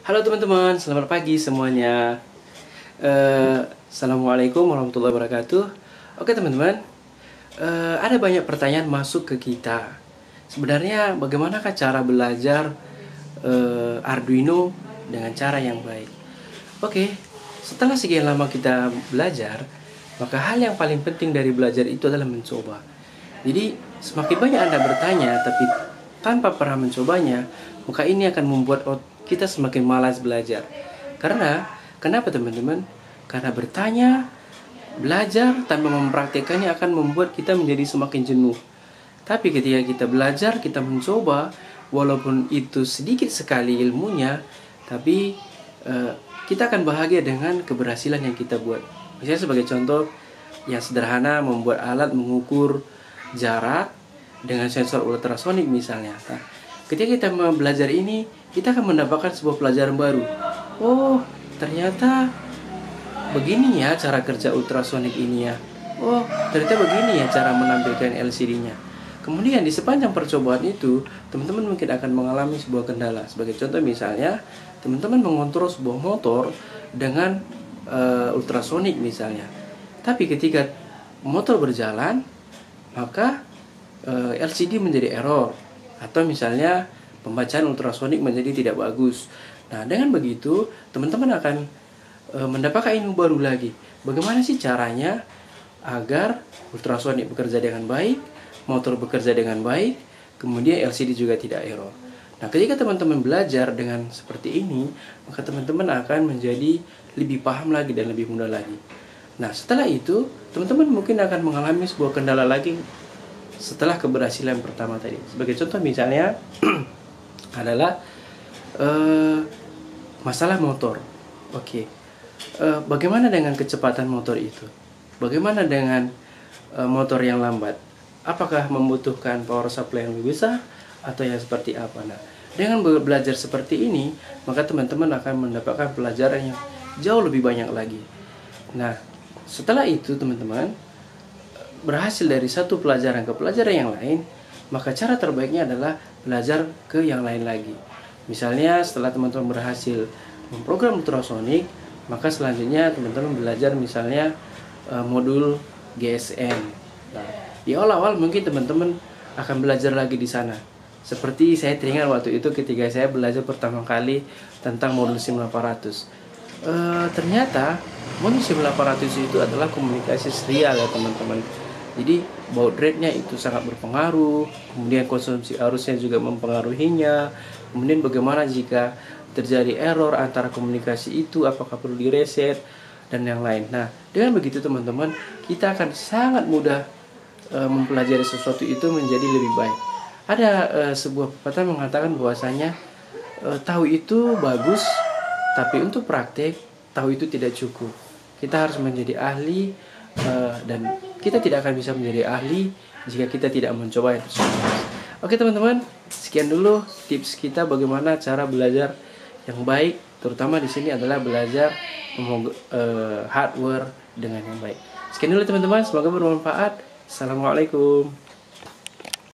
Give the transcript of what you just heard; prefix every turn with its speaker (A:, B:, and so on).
A: Halo teman-teman, selamat pagi semuanya. Assalamualaikum warahmatullahi wabarakatuh. Oke teman-teman, ada banyak pertanyaan masuk ke kita. Sebenarnya bagaimanakah cara belajar Arduino dengan cara yang baik? Oke, setelah sekian lama kita belajar, maka hal yang paling penting dari belajar itu adalah mencoba. Jadi semakin banyak Anda bertanya tapi tanpa pernah mencobanya, maka ini akan membuat kita semakin malas belajar. Kenapa teman-teman? Karena bertanya, belajar tanpa mempraktekannya akan membuat kita menjadi semakin jenuh. Tapi ketika kita belajar, kita mencoba, walaupun itu sedikit sekali ilmunya, tapi kita akan bahagia dengan keberhasilan yang kita buat. Misalnya sebagai contoh yang sederhana, membuat alat mengukur jarak dengan sensor ultrasonik misalnya. Nah, ketika kita belajar ini, kita akan mendapatkan sebuah pelajaran baru. Oh, ternyata begini ya cara kerja ultrasonik ini ya. Oh, ternyata begini ya cara menampilkan LCD-nya. Kemudian di sepanjang percobaan itu, teman-teman mungkin akan mengalami sebuah kendala. Sebagai contoh misalnya, teman-teman mengontrol sebuah motor dengan ultrasonik misalnya. Tapi ketika motor berjalan, maka LCD menjadi error, atau misalnya pembacaan ultrasonik menjadi tidak bagus. Nah, dengan begitu teman-teman akan mendapatkan ilmu baru lagi. Bagaimana sih caranya agar ultrasonik bekerja dengan baik, motor bekerja dengan baik, kemudian LCD juga tidak error. Nah, ketika teman-teman belajar dengan seperti ini, maka teman-teman akan menjadi lebih paham lagi dan lebih mudah lagi. Nah, setelah itu teman-teman mungkin akan mengalami sebuah kendala lagi setelah keberhasilan pertama tadi. Sebagai contoh misalnya adalah masalah motor. Oke. Bagaimana dengan kecepatan motor itu? Bagaimana dengan motor yang lambat? Apakah membutuhkan power supply yang lebih besar atau yang seperti apa? Nah, dengan belajar seperti ini, maka teman-teman akan mendapatkan pelajaran yang jauh lebih banyak lagi. Nah, setelah itu teman-teman berhasil dari satu pelajaran ke pelajaran yang lain, maka cara terbaiknya adalah belajar ke yang lain lagi. Misalnya setelah teman-teman berhasil memprogram ultrasonik, maka selanjutnya teman-teman belajar misalnya modul GSM. Nah, di awal-awal mungkin teman-teman akan belajar lagi di sana. Seperti saya teringat waktu itu ketika saya belajar pertama kali tentang modul SIM800. Ternyata modul SIM800 itu adalah komunikasi serial ya teman-teman. Jadi baud rate-nya itu sangat berpengaruh, kemudian konsumsi arusnya juga mempengaruhinya. Kemudian bagaimana jika terjadi error antara komunikasi itu, apakah perlu direset dan yang lain. Nah, dengan begitu teman-teman, kita akan sangat mudah mempelajari sesuatu itu menjadi lebih baik. Ada sebuah pepatah mengatakan bahwasanya tahu itu bagus, tapi untuk praktek tahu itu tidak cukup. Kita harus menjadi ahli dan kita tidak akan bisa menjadi ahli jika kita tidak mencoba yang tersebut. Oke teman-teman, sekian dulu tips kita bagaimana cara belajar yang baik, terutama di sini adalah belajar hardware dengan yang baik. Sekian dulu teman-teman, semoga bermanfaat. Assalamualaikum.